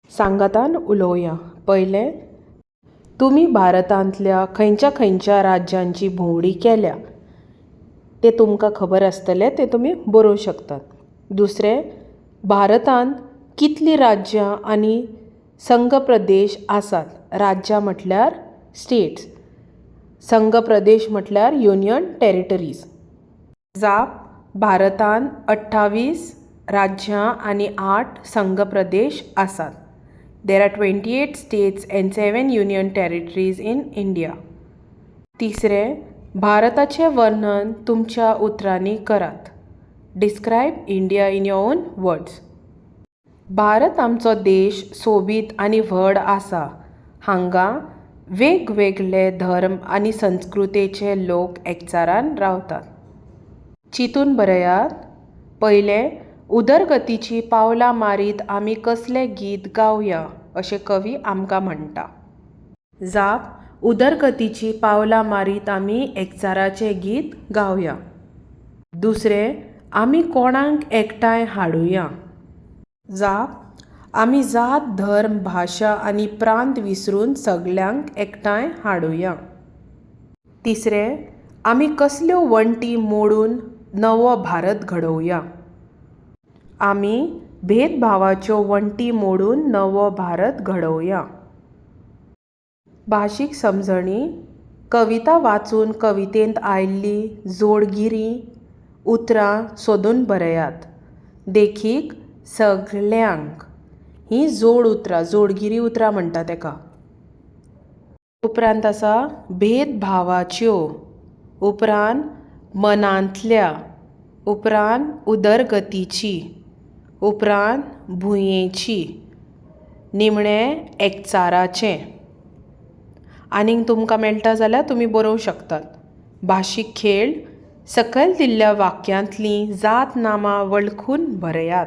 सांगातान उलोवया. पयलें, तुमी भारतांतल्या खंयच्या खंयच्या राज्यांची भोंवडी केल्या तें तुमकां खबर आसतलें, तें तुमी बरोवंक शकतात. दुसरें, भारतांत कितलीं राज्यां आनी संघ प्रदेश आसात. राज्यां म्हटल्यार स्टेट्स, संघ प्रदेश म्हटल्यार युनियन टेरिटरीज. जाप भारतांत 28 राज्यां आनी 8 संघ प्रदेश आसात. There are 28 states and 7 union territories in India. तिसरें, भारताचें वर्णन तुमच्या उतरांनी करात. Describe India in your own words. Bharat आमचो देश सोबीत आनी व्हड आसा. हांगा वेगवेगळे धर्म आनी संस्कृतेचे लोक एकचारान रावतात. चिंतून बरयात. पयलें, उदरगतीची पावलां मारीत आमी कसलें गीत गावया अशें कवी आमकां म्हणटा. जाप उदरगतीची पावलां मारीत आमी एकचाराचें गीत गावया. दुसरें, आमी कोणाक एकठांय हाडुया. जाप आमी जात धर्म भाशा आनी प्रांत विसरून सगळ्यांक एकठांय हाडुया. तिसरें, आमी कसल्यो वण्टी मोडून नवो भारत घडोवया. आमी भेदभावाच्यो वण्टी मोडून नवो भारत घडोवया. भाशीक समजणी. कविता वाचून कवितेंत आयिल्लीं जोडगिरीं उतरां सोदून बरयात. देखीक सगळ्यांक हीं जोड उतरां, जोडगिरी उतरां म्हणटा तेका. उपरांत आसा भेदभावाच्यो, उपरांत मनांतल्या, उपरांत उदरगतीची, उपरांत भुंयेची, निमणें एकचाराचें. आनीक तुमकां मेळटा जाल्यार तुमी बरोवंक शकतात. भाशीक खेळ. सकयल दिल्ल्या वाक्यांतलीं जात नामां वळखून बरयात.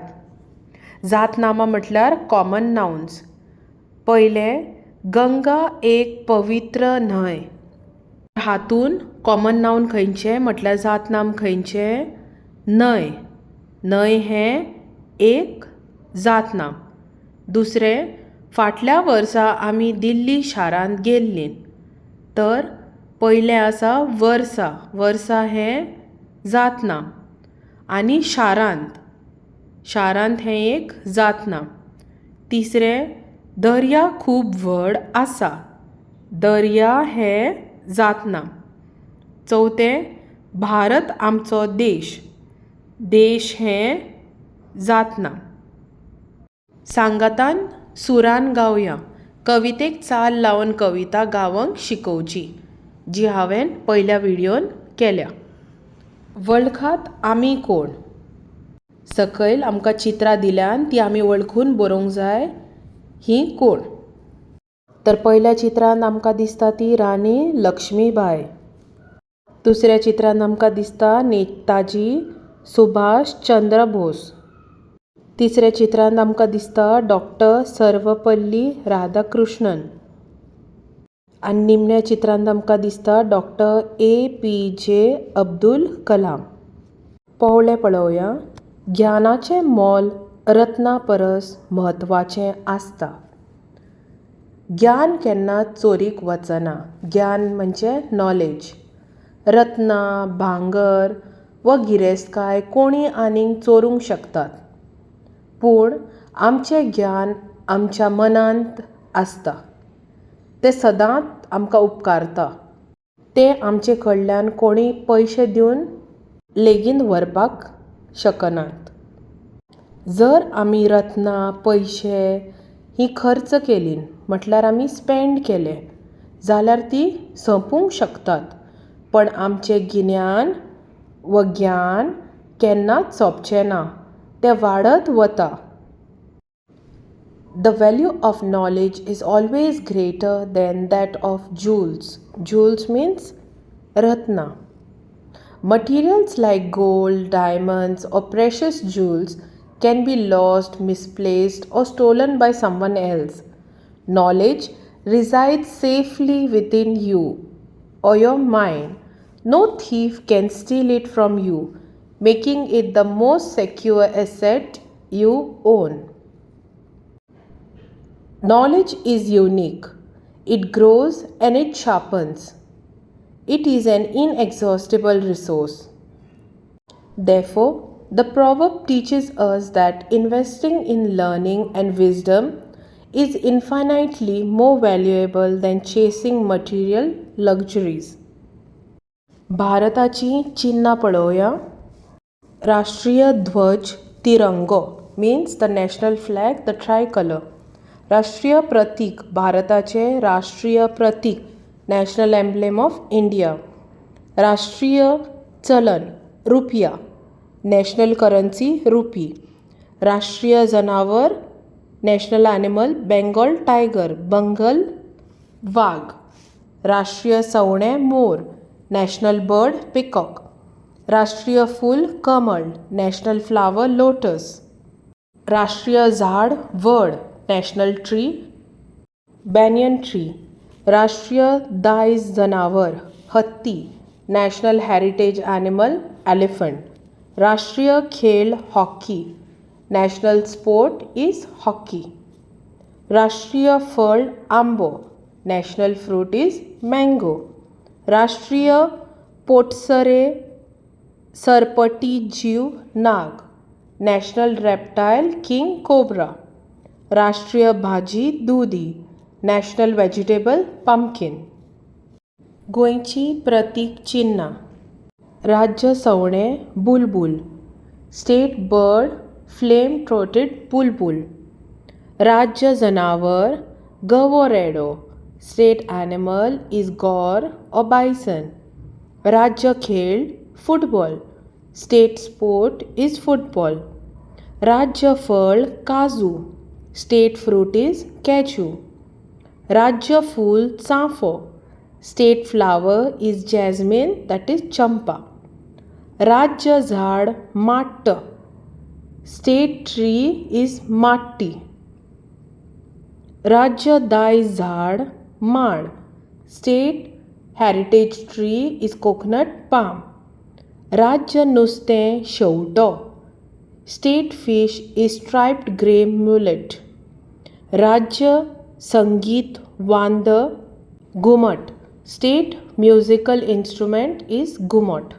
जात नामां म्हटल्यार कॉमन नाउन्स. पयलें, गंगा एक पवित्र न्हंय. हातून कॉमन नाउन खंयचें म्हटल्यार जात नाम खंयचें? न्हंय. न्हंय हें एक जात नाम. दुसरें, फाटल्या वर्सा आमी दिल्ली शारांत गेल्लीं. तर पयलें आसा वर्सा. वर्सा हें जात नाम. आनी शारांत. शारांत हें एक जात नाम. तिसरें, दर्या खूब व्हड आसा. दर्या हें जात नाम. चवथें, भारत आमचो देश. देश हें जात नाम. सांगातान सुरान गावया. कवितेक चाल लावन कविता गावंक शिकोवची, जी हांवें पयल्या व्हिडियोन केल्या. वळखात आमी कोण. सकयल आमकां चित्रां दिल्यान ती आमी वळखून बरोवंक जाय. ही कोण. तर पयल्या चित्रांत आमकां दिसता ती राणी लक्ष्मीबाई. दुसऱ्या चित्रांत आमकां दिसता नेताजी सुभाष चंद्र बोस. तिसऱ्या चित्रांत आमकां दिसता डॉक्टर सर्वपल्ली राधाकृष्णन. आनी निमण्या चित्रांत आमकां दिसता डॉक्टर APJ अब्दुल कलाम. पवळें पळोवया. ज्ञानाचें मोल रत्ना परस म्हत्वाचें आसता. ज्ञान केन्नाच चोरीक वचना. ज्ञान म्हणजे नॉलेज. रत्ना, भांगर वा गिरेस्तकाय कोणीय आनीक चोरूंक शकतात. पूण आमचें ज्ञान आमच्या मनांत आसता. तें सदांच आमकां उपकारता. तें आमचे कडल्यान कोणीय पयशे दिवन लेगीत व्हरपाक शकनात. जर आमी रत्ना, पयशे ही खर्च केलीं म्हटल्यार आमी स्पेंड केले जाल्यार ती सोंपूंक शकतात. पण आमचें गिन्यान वा ज्ञान केन्नाच सोंपचें ना. तें वाडत वता. The value of knowledge is always greater than that of jewels. Jewels means ratna. Materials like gold, diamonds or precious jewels can be lost, misplaced or stolen by someone else. Knowledge resides safely within you or your mind. No thief can steal it from you, making it the most secure asset you own. Knowledge is unique. It grows and it sharpens. It is an inexhaustible resource. Therefore, the proverb teaches us that investing in learning and wisdom is infinitely more valuable than chasing material luxuries. भारताची चिन्ह पळोवया. राष्ट्रीय ध्वज तिरंगो means the national flag the tricolour. राष्ट्रीय प्रतीक भारताचे राष्ट्रीय प्रतीक नॅशनल एम्ब्लेम ऑफ इंडिया. राष्ट्रीय चलन रुपया नॅशनल करन्सी रुपी. राष्ट्रीय जनावर national animal Bengal tiger Bengal वाघ. राष्ट्रीय सवणे मोर नॅशनल बर्ड पिकॉक. राष्ट्रीय फूल कमळ नॅशनल फ्लावर लोटस. राष्ट्रीय झाड वड नॅशनल ट्री बॅनियन ट्री. राष्ट्रीय दायज जनावर हत्ती नॅशनल हेरिटेज ॲनिमल एलिफंट. राष्ट्रीय खेळ hockey national sport is hockey. राष्ट्रीय फळ आंबो नॅशनल फ्रूट इज मँगो. राष्ट्रीय पोटसरे सरपटी जीव नाग नॅशनल रेप्टायल किंग कोब्रा. राष्ट्रीय भाजी दुदी नॅशनल वेजिटेबल पंपकीन. गोंयची प्रतीक चिन्हां. राज्य सवणे बुलबूल. State bird flame throated bulbul. राज्य जनावर गवोरेडो. State animal is gaur or bison. राज्य खेळ football. State sport is football. राज्य फळ काजू. State fruit is cashew. राज्य फूल चाफो. State flower is jasmine that is champa. राज्य झाड माट्ट. स्टेट ट्री इज माट्टी. राज्य दायज झाड माड. State heritage tree is coconut palm. राज्य नुस्तें शेवटो. State fish is striped grey mullet. राज्य संगीत वांद घुमट. स्टेट म्युजिकल इंस्ट्रुमेंट इज घुमट.